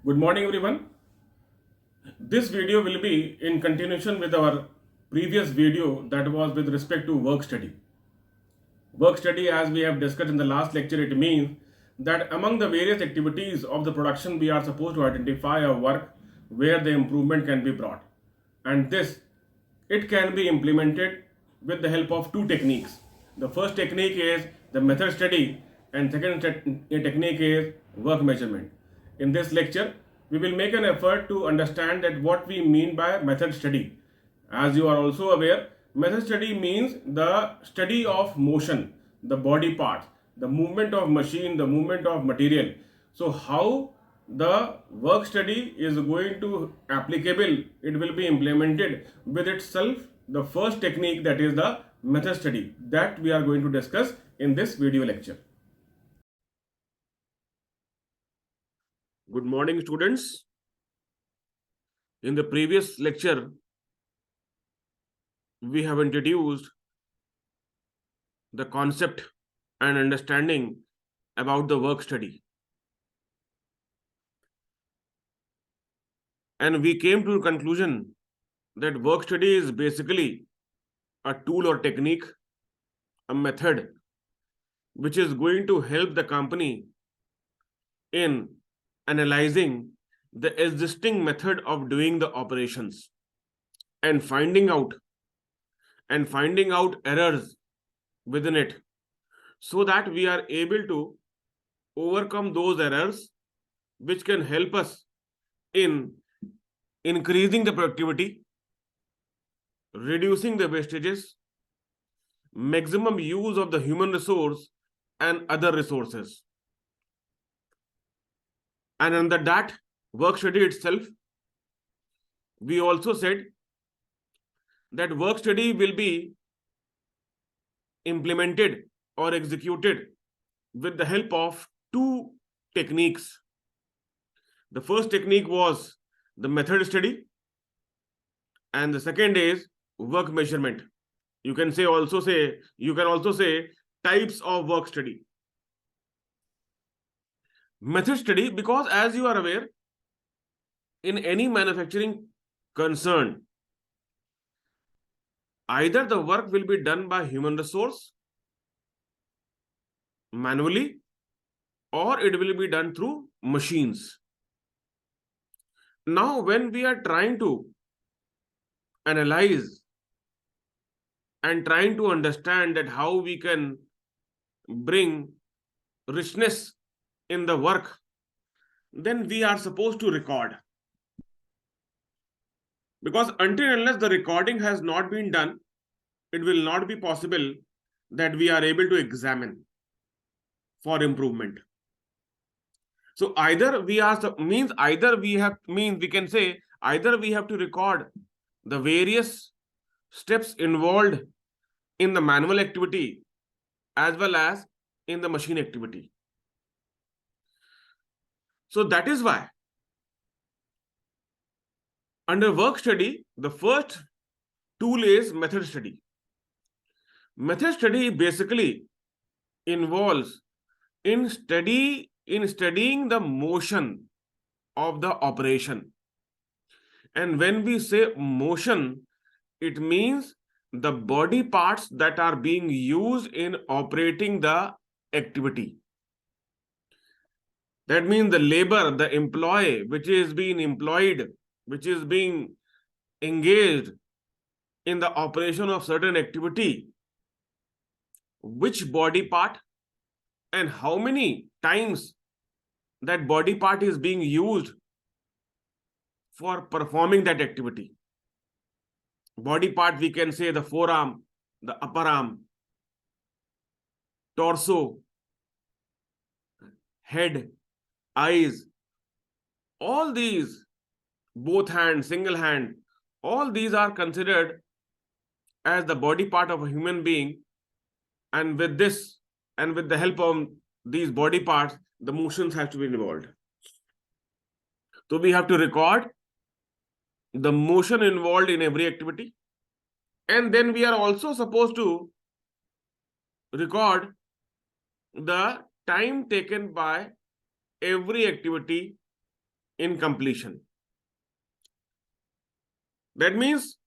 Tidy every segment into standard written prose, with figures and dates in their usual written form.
Good morning, everyone. This video will be in continuation with our previous video that was with respect to work study. Work study, as we have discussed in the last lecture, it means that among the various activities of the production, we are supposed to identify a work where the improvement can be brought. And this, it can be implemented with the help of two techniques. The first technique is the method study, and second technique is work measurement. In this lecture, we will make an effort to understand that what we mean by method study. As you are also aware, method study means the study of motion, the body parts, the movement of machine, the movement of material. So how the work study is going to applicable, it will be implemented with itself the first technique, that is the method study, that we are going to discuss in this video lecture. Good morning, students. In the previous lecture, we have introduced the concept and understanding about the work study. And we came to a conclusion that work study is basically a tool or technique, a method, which is going to help the company in analyzing the existing method of doing the operations and finding out errors within it, so that we are able to overcome those errors, which can help us in increasing the productivity, reducing the wastages, maximum use of the human resource and other resources. And under that work study itself, we also said that work study will be implemented or executed with the help of two techniques. The first technique was the method study, and the second is work measurement. You can also say types of work study. Method study, because as you are aware, in any manufacturing concern, either the work will be done by human resource manually, or it will be done through machines. Now, when we are trying to analyze and trying to understand that how we can bring richness in the work, then we are supposed to record. Because until unless the recording has not been done, it will not be possible that we are able to examine for improvement. So either we can say either we have to record the various steps involved in the manual activity as well as in the machine activity. So that is why under work study, the first tool is method study. Method study basically involves in studying the motion of the operation. And when we say motion, it means the body parts that are being used in operating the activity. That means the labor, the employee, which is being employed, which is being engaged in the operation of certain activity, which body part and how many times that body part is being used for performing that activity. Body part, we can say the forearm, the upper arm, torso, head, eyes, all these, both hands, single hand, all these are considered as the body part of a human being. And with this, and with the help of these body parts, the motions have to be involved. So we have to record the motion involved in every activity. And then we are also supposed to record the time taken by every activity in completion. That means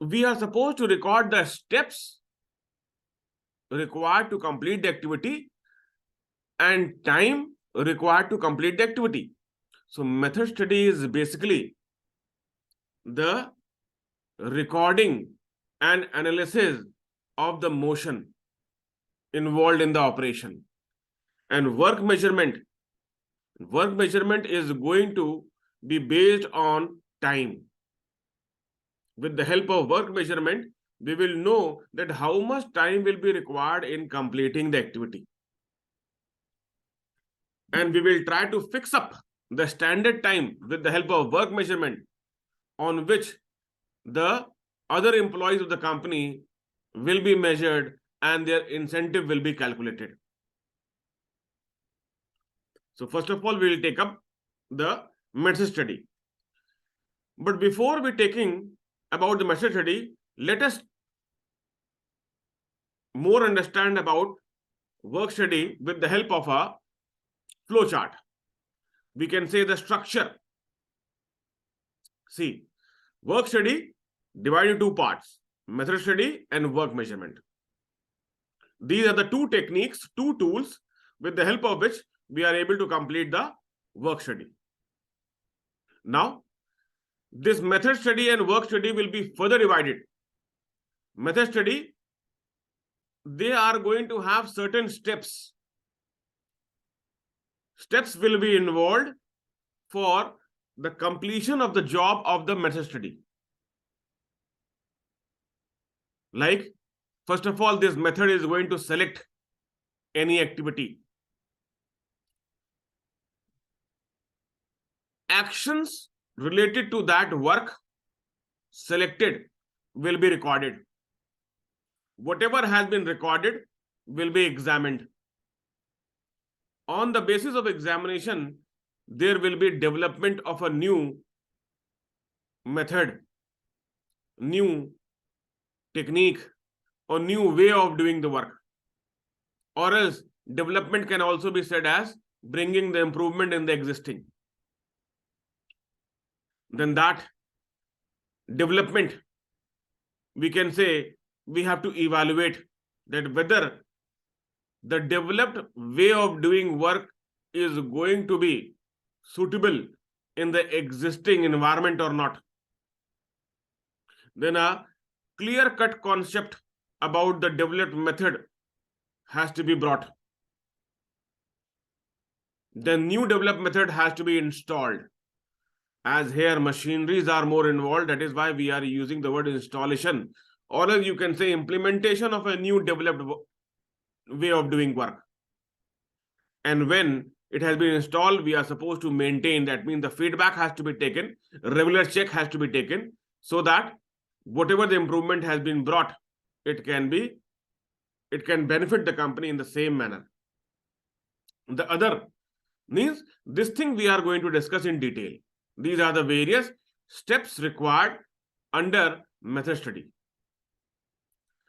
we are supposed to record the steps required to complete the activity and time required to complete the activity. So method study is basically the recording and analysis of the motion involved in the operation. And work measurement is going to be based on time. With the help of work measurement, we will know that how much time will be required in completing the activity. And we will try to fix up the standard time with the help of work measurement, on which the other employees of the company will be measured and their incentive will be calculated. So first of all, we will take up the method study. But before we taking about the method study, let us more understand about work study with the help of a flow chart. We can say the structure. See, work study divided into two parts: method study and work measurement. These are the two techniques, two tools with the help of which we are able to complete the work study. Now, this method study and work study will be further divided. Method study, they are going to have certain steps. Steps will be involved for the completion of the job of the method study. Like, first of all, this method is going to select any activity. Actions related to that work selected will be recorded. Whatever has been recorded will be examined. On the basis of examination, there will be development of a new method, new technique, or new way of doing the work. Or else development can also be said as bringing the improvement in the existing. Then that development, we can say we have to evaluate that whether the developed way of doing work is going to be suitable in the existing environment or not. Then a clear-cut concept about the developed method has to be brought. The new developed method has to be installed. As here machineries are more involved, that is why we are using the word installation, or else you can say implementation of a new developed way of doing work. And when it has been installed, we are supposed to maintain. That means the feedback has to be taken, regular check has to be taken, so that whatever the improvement has been brought, it can benefit the company in the same manner. The other means this thing we are going to discuss in detail. These are the various steps required under method study.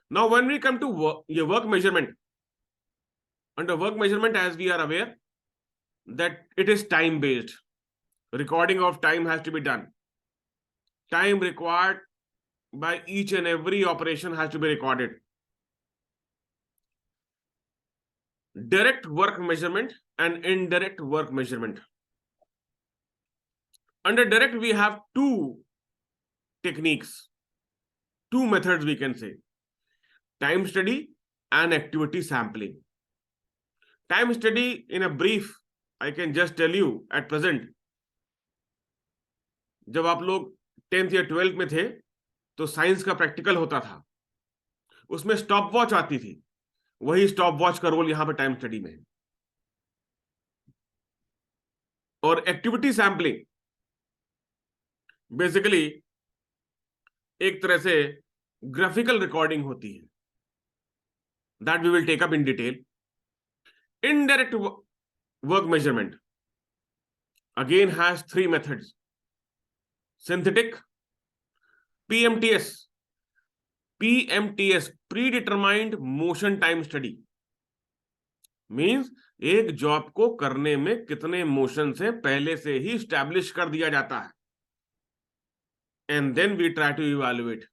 Now, when we come to work measurement, under work measurement, as we are aware that it is time based. Recording of time has to be done. Time required by each and every operation has to be recorded. Direct work measurement and indirect work measurement. Under direct, we have two techniques, two methods we can say: time study and activity sampling. Time study, in a brief, I can just tell you at present, जब आप लोग 10th या 12th में थे तो science का practical होता था, उसमें स्टॉप वॉच आती थी. वही स्टॉप वॉच का रोल यहां पर टाइम स्टडी में है. और एक्टिविटी सैंपलिंग बेसिकली एक तरह से ग्राफिकल रिकॉर्डिंग होती है. That we will take up in detail. Indirect work measurement again has three methods: synthetic, PMTS, predetermined motion time study. Means एक जॉब को करने में कितने मोशन से पहले से ही स्टैब्लिश कर दिया जाता है, and then we try to evaluate,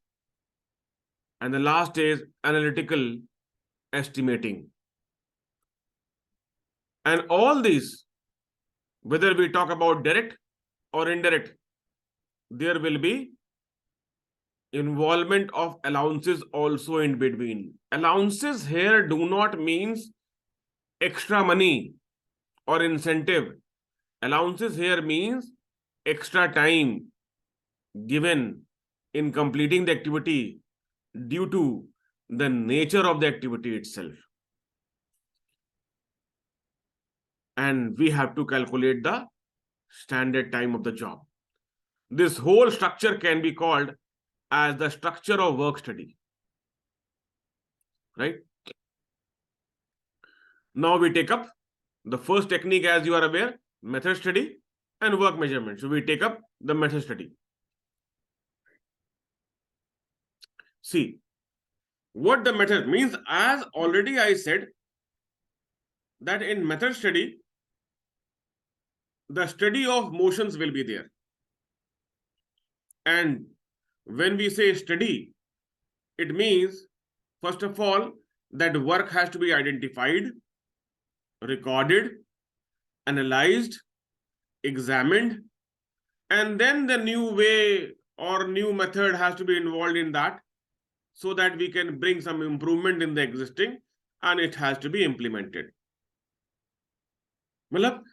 and the last is analytical estimating. And all these, whether we talk about direct or indirect, there will be involvement of allowances also in between. Allowances here do not means extra money or incentive. Allowances here means extra time given in completing the activity due to the nature of the activity itself. And we have to calculate the standard time of the job. This whole structure can be called as the structure of work study, right? Now we take up the first technique, as you are aware, method study and work measurement. So we take up the method study. See, what the method means, as already I said, that in method study, the study of motions will be there. And when we say study, it means, first of all, that work has to be identified, recorded, analyzed, examined, and then the new way or new method has to be involved in that, so that we can bring some improvement in the existing, and it has to be implemented. मतलब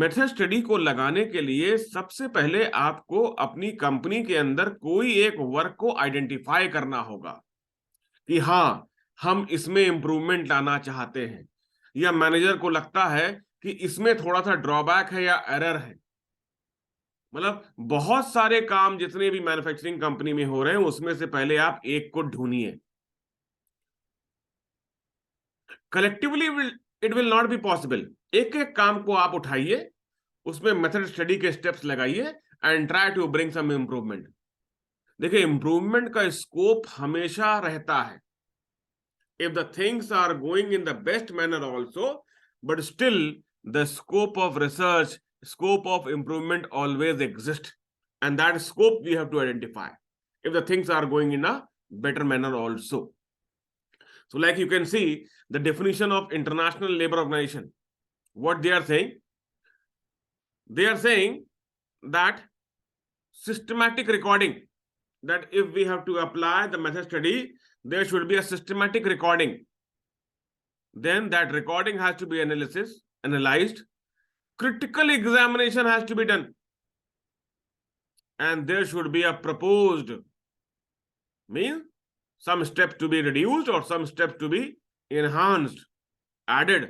method study को लगाने के लिए सबसे पहले आपको अपनी company के अंदर कोई एक वर्क को आइडेंटिफाई करना होगा कि हाँ, हम इसमें इंप्रूवमेंट लाना चाहते हैं, या मैनेजर को लगता है कि इसमें थोड़ा सा ड्रॉबैक है या एरर है। मतलब बहुत सारे काम जितने भी मैन्युफैक्चरिंग कंपनी में हो रहे हैं, उसमें से पहले आप एक को ढूंढिए। Collectively it will not be possible. एक एक काम को आप उठाइए, उसमें मेथड स्टडी के स्टेप्स लगाइए and try to bring some improvement. देखिए, इंप्रूवमेंट का स्कोप हमेशा रहता है। If the things are going in the best manner also, but still the scope of research, scope of improvement always exists, and that scope we have to identify if the things are going in a better manner also. So like you can see the definition of International Labour Organization, what they are saying that systematic recording, that if we have to apply the method study, there should be a systematic recording. Then that recording has to be analyzed, critical examination has to be done, and there should be a proposed, means some steps to be reduced or some steps to be enhanced, added,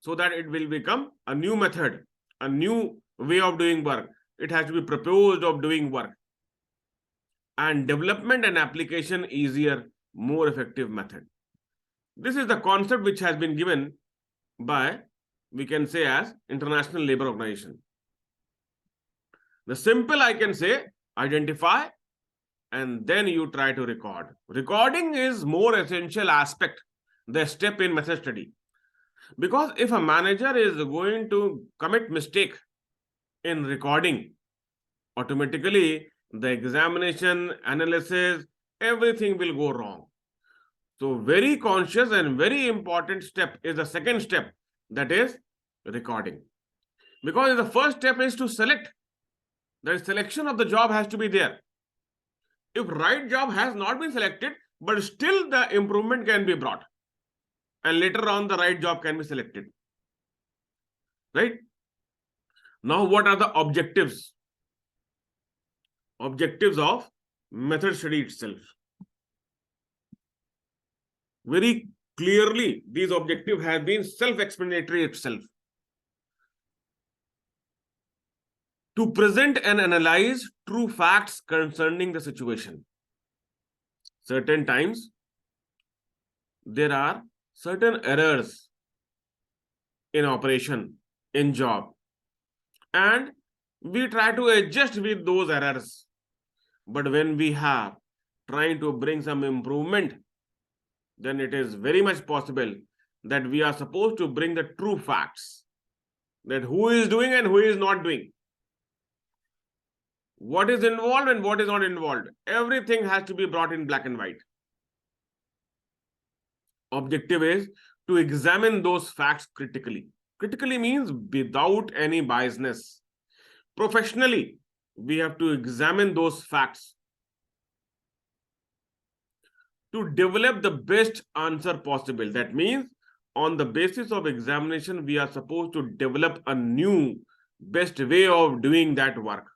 so that it will become a new method, a new way of doing work. It has to be proposed of doing work, and development and application easier, more effective method. This is the concept which has been given by, we can say, as International Labour Organization. The simple, I can say, identify and then you try to record. Recording is more essential aspect, the step in method study, because if a manager is going to commit mistake in recording, automatically the examination, analysis, everything will go wrong. So very conscious and very important step is the second step, that is recording. Because the first step is to select. The selection of the job has to be there. If right job has not been selected, but still the improvement can be brought, and later on the right job can be selected, right? Now what are the objectives of method study itself? Very clearly, these objectives have been self-explanatory itself. To present and analyze true facts concerning the situation. Certain times, there are certain errors in operation, in job, and we try to adjust with those errors. But when we have trying to bring some improvement, then it is very much possible that we are supposed to bring the true facts, that who is doing and who is not doing, what is involved and what is not involved. Everything has to be brought in black and white. Objective is to examine those facts critically. Critically means without any biasness. Professionally, we have to examine those facts to develop the best answer possible. That means on the basis of examination, we are supposed to develop a new best way of doing that work.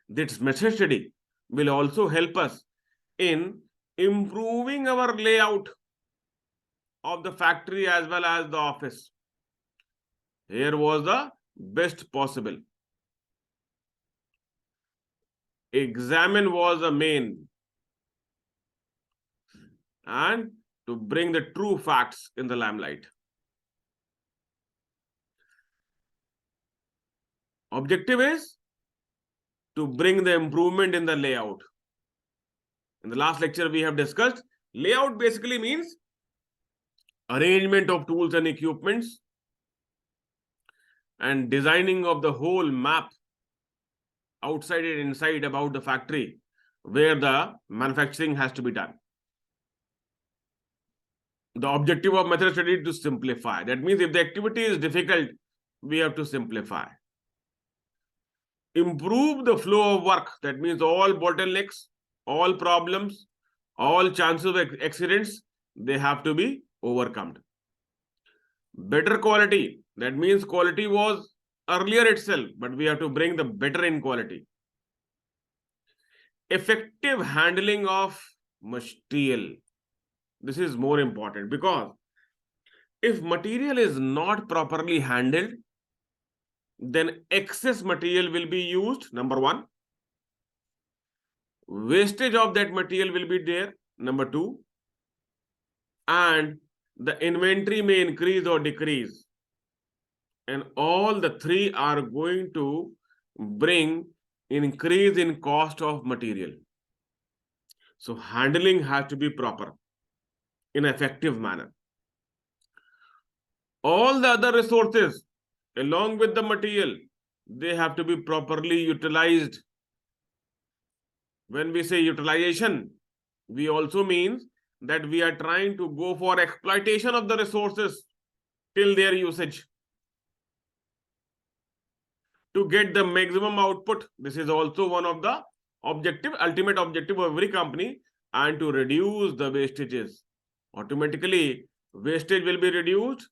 This method study will also help us in improving our layout of the factory as well as the office. Here was the best possible. Examine was the main, and to bring the true facts in the limelight. Objective is to bring the improvement in the layout. In the last lecture, we have discussed layout basically means arrangement of tools and equipments and designing of the whole map outside and inside about the factory where the manufacturing has to be done. The objective of method study is to simplify. That means if the activity is difficult, we have to simplify. Improve the flow of work. That means all bottlenecks, all problems, all chances of accidents, they have to be overcome. Better quality. That means quality was earlier itself, but we have to bring the better in quality. Effective handling of material. This is more important because if material is not properly handled, then excess material will be used, number one. Wastage of that material will be there, number two. And the inventory may increase or decrease. And all the three are going to bring increase in cost of material. So handling has to be proper in an effective manner. All the other resources along with the material, they have to be properly utilized. When we say utilization, we also mean that we are trying to go for exploitation of the resources till their usage to get the maximum output. This is also one of the ultimate objective of every company, and to reduce the wastages. Automatically, wastage will be reduced,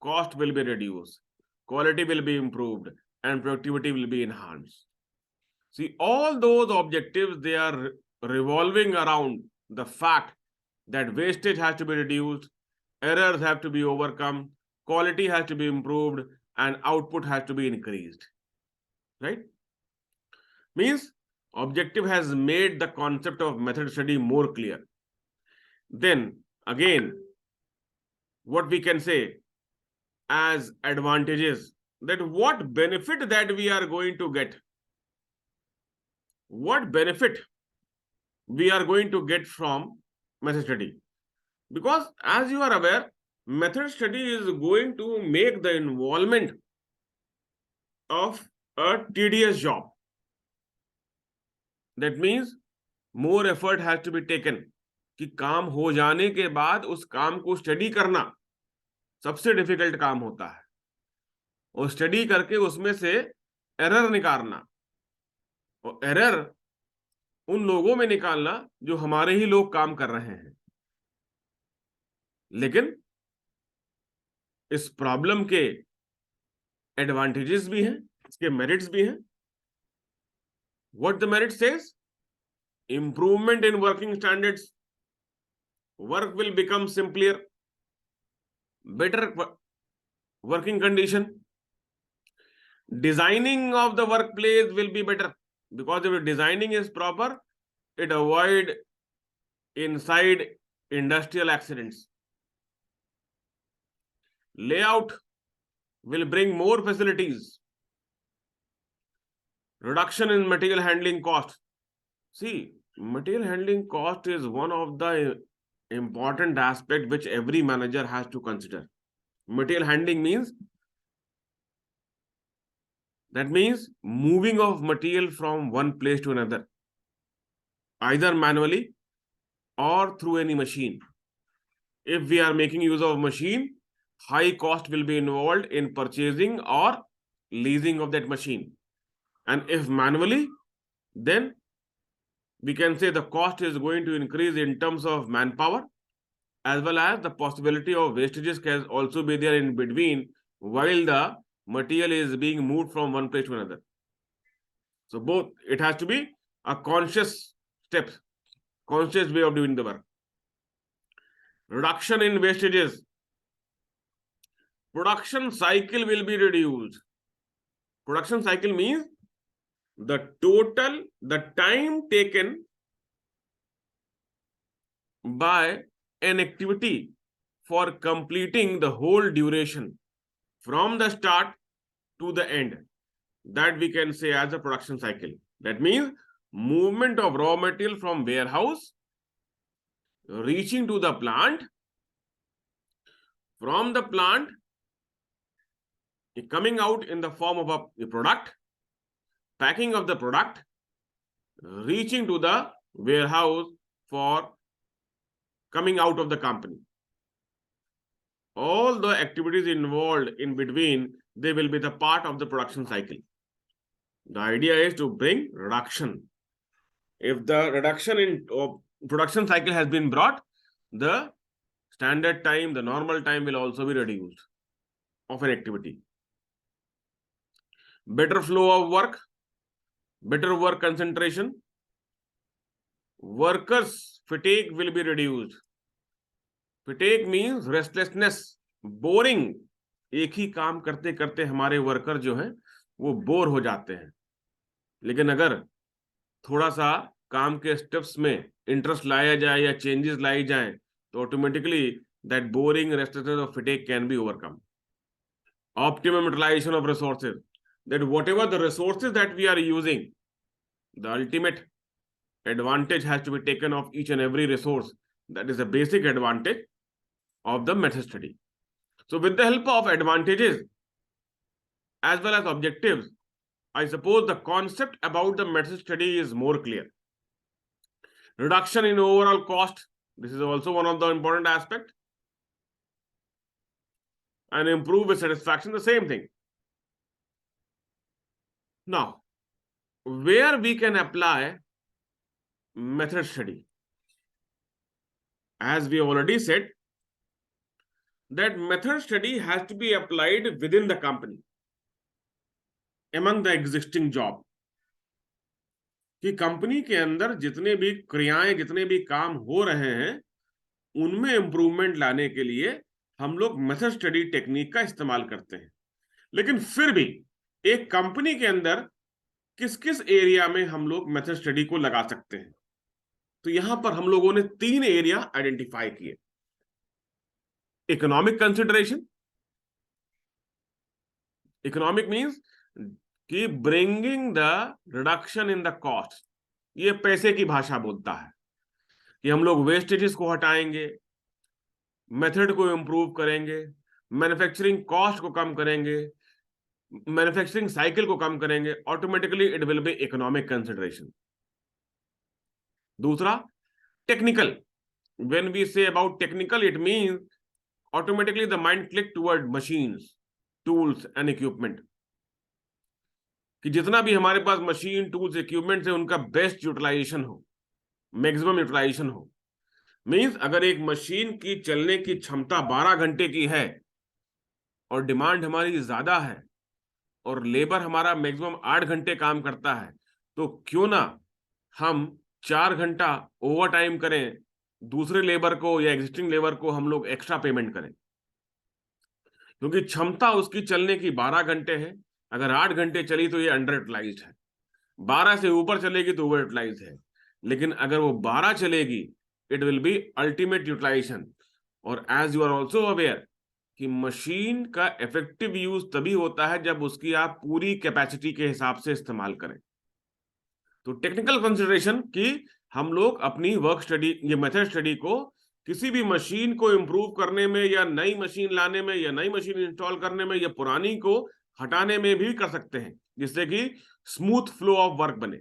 cost will be reduced, quality will be improved, and productivity will be enhanced. See, all those objectives, they are revolving around the fact that wastage has to be reduced, errors have to be overcome, quality has to be improved, and output has to be increased. Right? Means objective has made the concept of method study more clear. Then again, what we can say as advantages, that what benefit that we are going to get. What benefit we are going to get from method study? Because as you are aware, method study is going to make the involvement of a tedious job. That means more effort has to be taken. कि काम हो जाने के बाद उस काम को study करना सबसे डिफिकल्ट काम होता है, और स्टडी करके उसमें से एरर निकालना, और एरर उन लोगों में निकालना जो हमारे ही लोग काम कर रहे हैं. लेकिन इस प्रॉब्लम के एडवांटेजेस भी हैं, इसके मेरिट्स भी हैं. What the merit says? Improvement in working standards. Work will become simpler. Better working condition. Designing of the workplace will be better, because if the designing is proper, it avoid inside industrial accidents. Layout will bring more facilities. Reduction in material handling cost. See, material handling cost is one of the important aspect which every manager has to consider. Material handling means moving of material from one place to another, either manually or through any machine. If we are making use of machine, high cost will be involved in purchasing or leasing of that machine. And if manually, then we can say the cost is going to increase in terms of manpower, as well as the possibility of wastages can also be there in between while the material is being moved from one place to another. So both, it has to be a conscious step, conscious way of doing the work. Reduction in wastages. Production cycle will be reduced. Production cycle means the time taken by an activity for completing the whole duration from the start to the end, that we can say as a production cycle. That means movement of raw material from warehouse, reaching to the plant, from the plant coming out in the form of a product, packing of the product, reaching to the warehouse for coming out of the company. All the activities involved in between, they will be the part of the production cycle. The idea is to bring reduction. If the reduction in production cycle has been brought, the standard time, the normal time will also be reduced of an activity. Better flow of work, better work concentration, workers' fatigue will be reduced. Fatigue means restlessness, boring. एक ही काम करते करते हमारे worker जो हैं वो bore हो जाते हैं. लेकिन अगर थोड़ा सा काम के स्टेप्स में इंटरेस्ट लाया जाए या चेंजेस लाई जाए तो ऑटोमेटिकली दैट बोरिंग रेस्टलेसनेस और fatigue can be overcome. Optimum utilization of resources, that whatever the resources that we are using, the ultimate advantage has to be taken of each and every resource. That is a basic advantage of the method study. So with the help of advantages as well as objectives, I suppose the concept about the method study is more clear. Reduction in overall cost, this is also one of the important aspects. And improve with satisfaction, the same thing. Now, where we can apply method study? As we already said, that method study has to be applied within the company, among the existing job. कि company के अंदर जितने भी क्रियाएं, जितने भी काम हो रहे हैं, उनमें इंप्रूवमेंट लाने के लिए हम लोग मेथड स्टडी टेक्निक का इस्तेमाल करते हैं. लेकिन फिर भी एक कंपनी के अंदर किस किस एरिया में हम लोग मेथड स्टडी को लगा सकते हैं, तो यहां पर हम लोगों ने 3 एरिया आइडेंटिफाई किए. Economic consideration. इकोनॉमिक मींस कि bringing the reduction in the cost. ये पैसे की भाषा बोलता है कि हम लोग वेस्टेजेस को हटाएंगे, मेथड को इंप्रूव करेंगे, मैन्युफैक्चरिंग कॉस्ट को कम करेंगे, मैन्युफैक्चरिंग साइकिल को कम करेंगे. Automatically it will be economic consideration. दूसरा, technical. When we say about technical, it means automatically the mind click toward machines, tools and equipment. कि जितना भी हमारे पास मशीन, टूल्स, इक्विपमेंट है, उनका बेस्ट यूटिलाइजेशन हो, मैक्सिमम यूटिलाइजेशन हो. मींस अगर एक मशीन की चलने की क्षमता 12 घंटे की है और डिमांड हमारी ज्यादा है और लेबर हमारा मैक्सिमम 8 घंटे काम करता है, तो क्यों ना हम 4 घंटा ओवर टाइम करें, दूसरे लेबर को या एग्जिस्टिंग लेबर को हम लोग एक्स्ट्रा पेमेंट करें. क्योंकि क्षमता उसकी चलने की 12 घंटे है. अगर 8 घंटे चली तो ये अंडर यूटिलाइज्ड है, 12 से ऊपर चलेगी तो ओवर यूटिलाइज्ड है. लेकिन अगर वो 12 चलेगी, it will be ultimate utilisation. और as you are also aware कि मशीन का इफेक्टिव यूज तभी होता है जब उसकी आप पूरी कैपेसिटी के हिसाब से इस्तेमाल करें. तो टेक्निकल कंसिडरेशन कि हम लोग अपनी वर्क स्टडी, ये मेथड स्टडी को किसी भी मशीन को इंप्रूव करने में या नई मशीन लाने में या नई मशीन इंस्टॉल करने में या पुरानी को हटाने में भी कर सकते हैं, जिससे कि स्मूथ फ्लो ऑफ वर्क बने।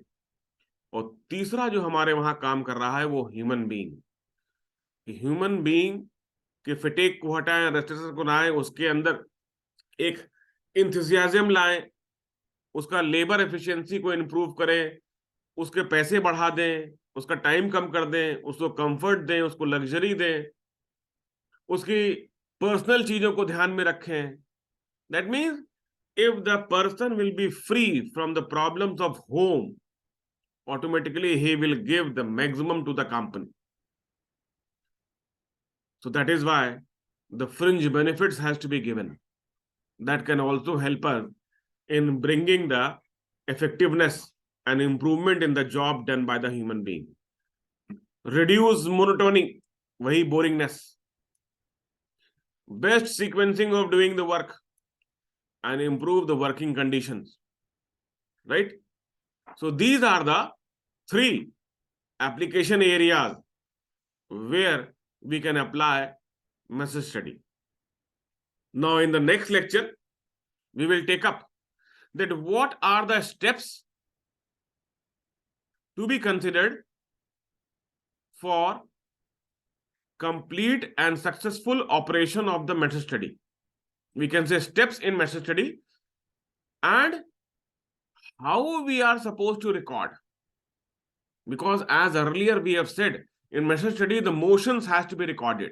और तीसरा जो हमारे वहां काम कर रहा है वो ह्यूमन बीइंग। ह्यूमन बीइंग के फिटेक को हटाएं, रेस्ट्रिक्शन को लाएं, उसके अंदर एक इंथुजियाज्म लाएं, उसका लेबर एफिशिएंसी को इंप्रूव करें, उसके पैसे बढ़ा दें, उसका टाइम कम कर दें, उसको कंफर्ट दें, उसको लग्जरी दें, उसकी पर्सनल चीजों को ध्यान में रखें। That means if the person will be free from the problems of home, automatically he will give the maximum to the company. So that is why the fringe benefits has to be given. That can also help us in bringing the effectiveness and improvement in the job done by the human being. Reduce monotony, wahi boringness. Best sequencing of doing the work and improve the working conditions. Right? So these are the 3 application areas where we can apply message study. Now in the next lecture, we will take up that what are the steps to be considered for complete and successful operation of the message study. We can say steps in message study and how we are supposed to record. Because as earlier we have said, in message study the motions has to be recorded.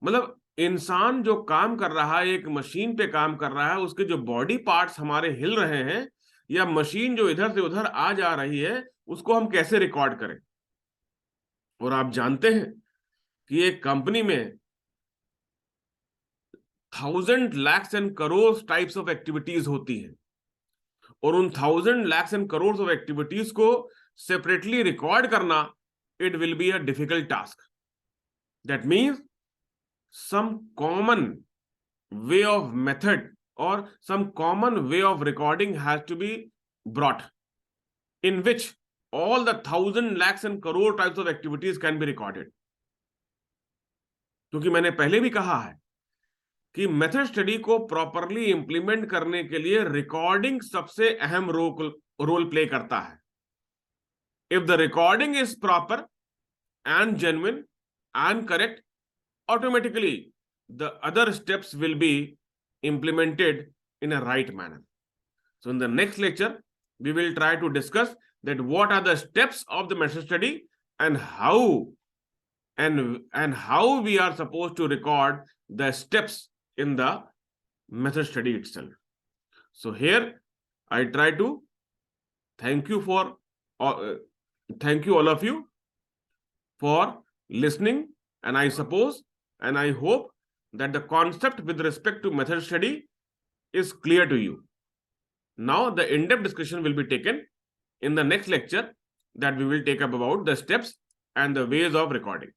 मतलब इंसान जो काम कर रहा है, एक machine पे काम कर रहा है, उसके जो बॉडी पार्ट्स हमारे हिल रहे हैं या मशीन जो इधर से उधर आ जा रही है, उसको हम कैसे रिकॉर्ड करें। और आप जानते हैं कि एक कंपनी में 1000 lakhs and crores types of activities होती हैं और उन 1000 lakhs and crores of activities को सेपरेटली रिकॉर्ड करना, it will be a difficult task. That means some common way of method or some common way of recording has to be brought, in which all the 1000 lakhs and crore types of activities can be recorded. क्योंकि मैंने पहले भी कहा है कि method study को properly implement करने के लिए रिकॉर्डिंग सबसे अहम रोल प्ले करता है। If the recording is proper and genuine and correct, automatically the other steps will be implemented in a right manner. So in the next lecture, we will try to discuss that what are the steps of the method study and how we are supposed to record the steps in the method study itself. So here I try to thank you all of you for listening, and I suppose and I hope that the concept with respect to method study is clear to you. Now the in-depth discussion will be taken in the next lecture, that we will take up about the steps and the ways of recording.